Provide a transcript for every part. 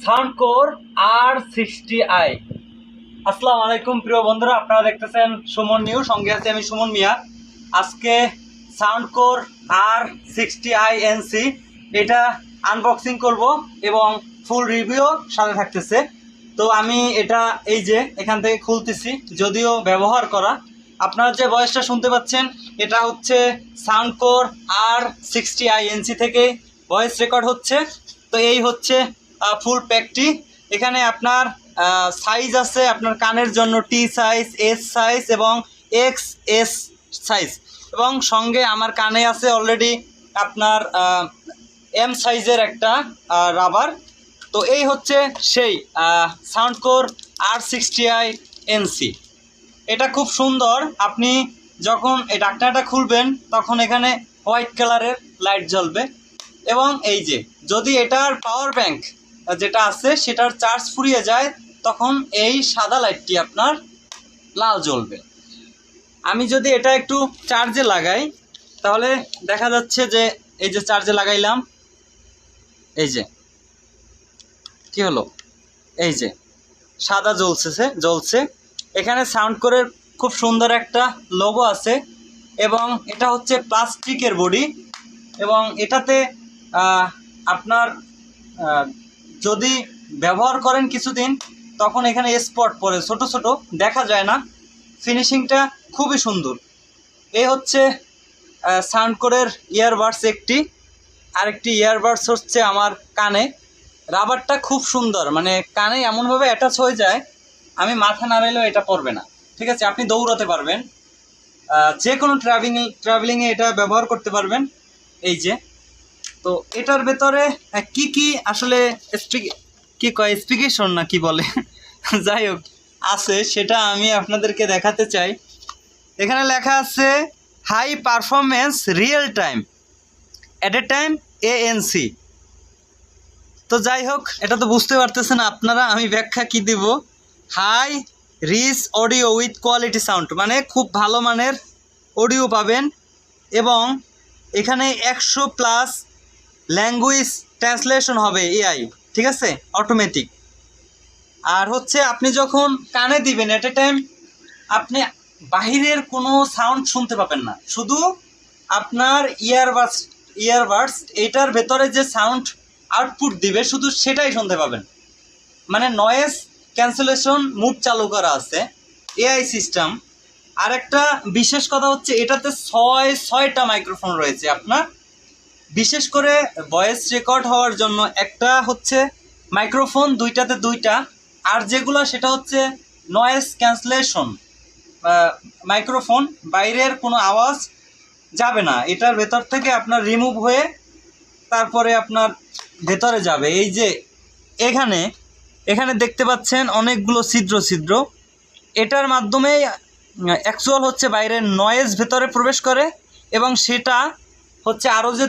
সাউন্ডকোর R60i। আসসালামু আলাইকুম প্রিয় বন্ধুরা, আপনারা দেখতেছেন সুমন নিউ, সঙ্গে আছে আমি সুমন মিয়া। আজকে সাউন্ডকোর R60i NC এটা আনবক্সিং করব এবং ফুল রিভিউ সাথে থাকতেছে। তো আমি এটা এই যে এখান থেকে খুলতেছি, যদিও ব্যবহার করা। আপনারা যে ভয়েসটা শুনতে পাচ্ছেন এটা হচ্ছে সাউন্ডকোর R60i NC থেকে ভয়েস রেকর্ড হচ্ছে। তো এই হচ্ছে ফুল প্যাকটি। এখানে আপনার সাইজ আছে আপনার কানের জন্য টি সাইজ, এস সাইজ এবং XS সাইজ, এবং সঙ্গে আমার কানে আছে অলরেডি আপনার M সাইজের একটা রাবার। তো এই হচ্ছে সেই সাউন্ডকোর R60i NC। এটা খুব সুন্দর। আপনি যখন এই ঢাকনাটা খুলবেন তখন এখানে হোয়াইট কালারের লাইট জ্বলবে, এবং এই যে যদি এটার পাওয়ার ব্যাংক যেটা আছে সেটার চার্জ ফুরিয়ে যায় তখন এই সাদা লাইটটি আপনার লাল জ্বলবে। আমি যদি এটা একটু চার্জে লাগাই তাহলে দেখা যাচ্ছে যে এই যে চার্জে লাগাইলাম, এই যে কি হলো, এই যে সাদা জ্বলছে। এখানে সাউন্ডকোরের খুব সুন্দর একটা লোগো আছে, এবং এটা হচ্ছে প্লাস্টিকের বডি, এবং এটাতে আপনার যদি ব্যবহার করেন কিছুদিন তখন এখানে স্পট পড়ে, ছোট ছোট, দেখা যায় না। ফিনিশিংটা খুবই সুন্দর। এই হচ্ছে সাউন্ডকোরের ইয়ারবাডস একটি, আরেকটি ইয়ারবাডস হচ্ছে আমার কানে। রাবারটা খুব সুন্দর, মানে কানে এমনভাবে অ্যাটাচ হয়ে যায় আমি মাথা নাড়াইলেও এটা পড়বে না। ঠিক আছে, আপনি দৌড়াতে পারবেন, যে কোনো ট্রাভেলিংয়ে এটা ব্যবহার করতে পারবেন। এই যে, তো এটার ভেতরে কি আসলে কি কয় স্পিকেশন না কি বলে যাই হোক আছে, সেটা আমি আপনাদেরকে দেখাতে চাই। এখানে লেখা আছে high performance real time at a time ANC। তো যাই হোক, এটা তো বুঝতে পারতেছেন আপনারা, আমি ব্যাখ্যা কি দিব। High rich audio with quality sound, মানে খুব ভালো মানের অডিও পাবেন, এবং এখানে 100+ ল্যাঙ্গুয়েজ ট্রান্সলেশন হবে AI, ঠিক আছে, অটোমেটিক। আর হচ্ছে আপনি যখন কানে দিবেন এট এ টাইম আপনি বাহিরের কোনো সাউন্ড শুনতে পাবেন না, শুধু আপনার ইয়ারবাডস এইটার ভেতরে যে সাউন্ড আউটপুট দিবে শুধু সেটাই শুনতে পাবেন। মানে নয়েজ ক্যান্সেলেশন মুড চালু করা আছে, AI সিস্টেম। আর একটা বিশেষ কথা হচ্ছে এটাতে ছয়টা মাইক্রোফোন রয়েছে আপনার, বিশেষ করে ভয়েস রেকর্ড হওয়ার জন্য একটা হচ্ছে মাইক্রোফোন, দুইটাতে দুইটা। আর যেগুলো সেটা হচ্ছে নয়েজ ক্যান্সেলেশন মাইক্রোফোন, বাইরের কোনো আওয়াজ যাবে না, এটার ভেতর থেকে আপনার রিমুভ হয়ে তারপরে আপনার ভেতরে যাবে। এই যে এখানে দেখতে পাচ্ছেন অনেকগুলো ছিদ্র, এটার মাধ্যমে অ্যাকচুয়াল হচ্ছে বাইরের নয়েজ ভেতরে প্রবেশ করে, এবং সেটা হচ্ছে আরও যে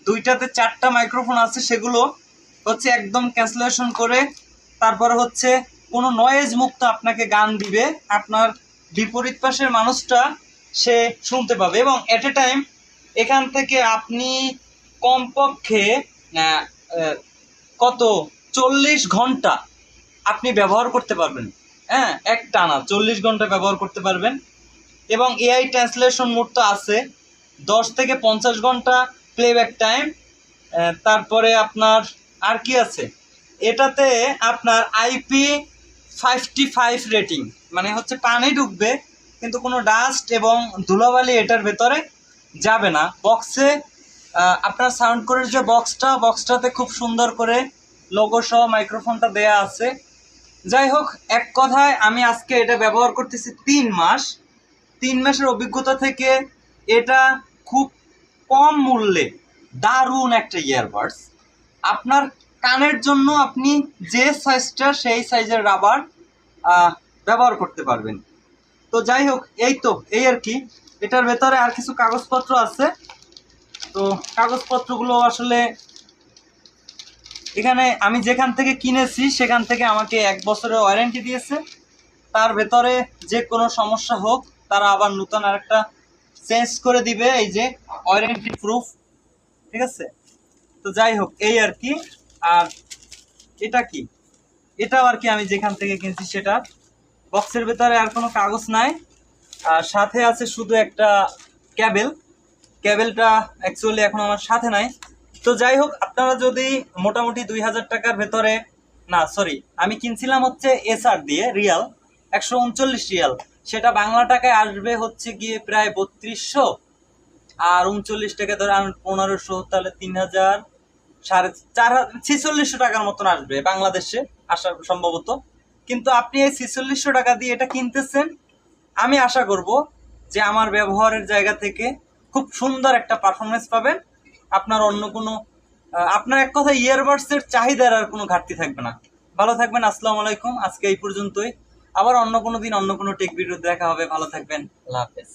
দুইটাতে 4টা মাইক্রোফোন আছে সেগুলো হচ্ছে একদম ক্যান্সেলেশন করে তারপরে হচ্ছে কোনো নয়েজ মুক্ত আপনাকে গান দিবে, আপনার বিপরীত পাশের মানুষটা সে শুনতে পাবে। এবং এট এ টাইম এখান থেকে আপনি কমপক্ষে কত 40 ঘন্টা আপনি ব্যবহার করতে পারবেন। হ্যাঁ, এক টানা 40 ঘন্টা ব্যবহার করতে পারবেন। এবং AI ট্রান্সলেশন মোড তো আছে, 10 থেকে 50 ঘন্টা প্লেব্যাক টাইম। তারপরে আপনার আর কি আছে, এটাতে আপনার IP55 রেটিং, মানে হচ্ছে পানি ঢুকবে কিন্তু কোনো ডাস্ট এবং ধুলাবালি এটার ভেতরে যাবে না। বক্সে আপনার সাউন্ডকোরের যে বক্সটাতে খুব সুন্দর করে লোগো সহ মাইক্রোফোনটা দেয়া আছে। যাই হোক, এক কথায় আমি আজকে এটা ব্যবহার করতেছি 3 মাস। 3 মাসের অভিজ্ঞতা থেকে এটা খুব কম মূল্যে দারুণ একটা ইয়ারবাডস। আপনার কানের জন্য আপনি যে সাইজটা সেই সাইজের রাবার ব্যবহার করতে পারবেন। তো যাই হোক, এই আর কি। এটার ভেতরে আর কিছু কাগজপত্র আছে, তো কাগজপত্রগুলো আসলে এখানে আমি যেখান থেকে কিনেছি সেখান থেকে আমাকে 1 বছরের ওয়ারেন্টি দিয়েছে। তার ভেতরে যে কোনো সমস্যা হোক তারা আবার নতুন আরেকটা চেঞ্জ করে দিবে, এই যে ওয়ারেন্টি প্রুফ, ঠিক আছে। তো যাই হোক, এই আর কি। আর এটা কি, এটাও আর কি আমি যেখান থেকে কিনছি সেটা। বক্সের ভেতরে আর কোনো কাগজ নাই, আর সাথে আছে শুধু একটা ক্যাবেল। ক্যাবেলটা অ্যাকচুয়ালি এখন আমার সাথে নাই। তো যাই হোক, আপনারা যদি মোটামুটি 2000 টাকার ভেতরে, না সরি, আমি কিনছিলাম হচ্ছে এসআর দিয়ে রিয়াল, 139 রিয়াল, সেটা বাংলা টাকায় আসবে হচ্ছে গিয়ে প্রায় 3200, আর 39 টাকা ধরে 1500, তাহলে 3000, 4600 টাকার মতন আসবে বাংলাদেশে আসার সম্ভবত। কিন্তু আপনি এই 4600 টাকা দিয়ে এটা কিনতেছেন, আমি আশা করব যে আমার ব্যবহারের জায়গা থেকে খুব সুন্দর একটা পারফরমেন্স পাবেন। আপনার অন্য কোনো আপনার এক কথা ইয়ারবাডসের চাহিদার আর কোনো ঘাটতি থাকবে না। ভালো থাকবেন, আসসালামু আলাইকুম। আজকে এই পর্যন্তই, আবার অন্য কোনো দিন অন্য কোনো টেক ভিডিও দেখা হবে। ভালো থাকবেন, আল্লাহ হাফেজ।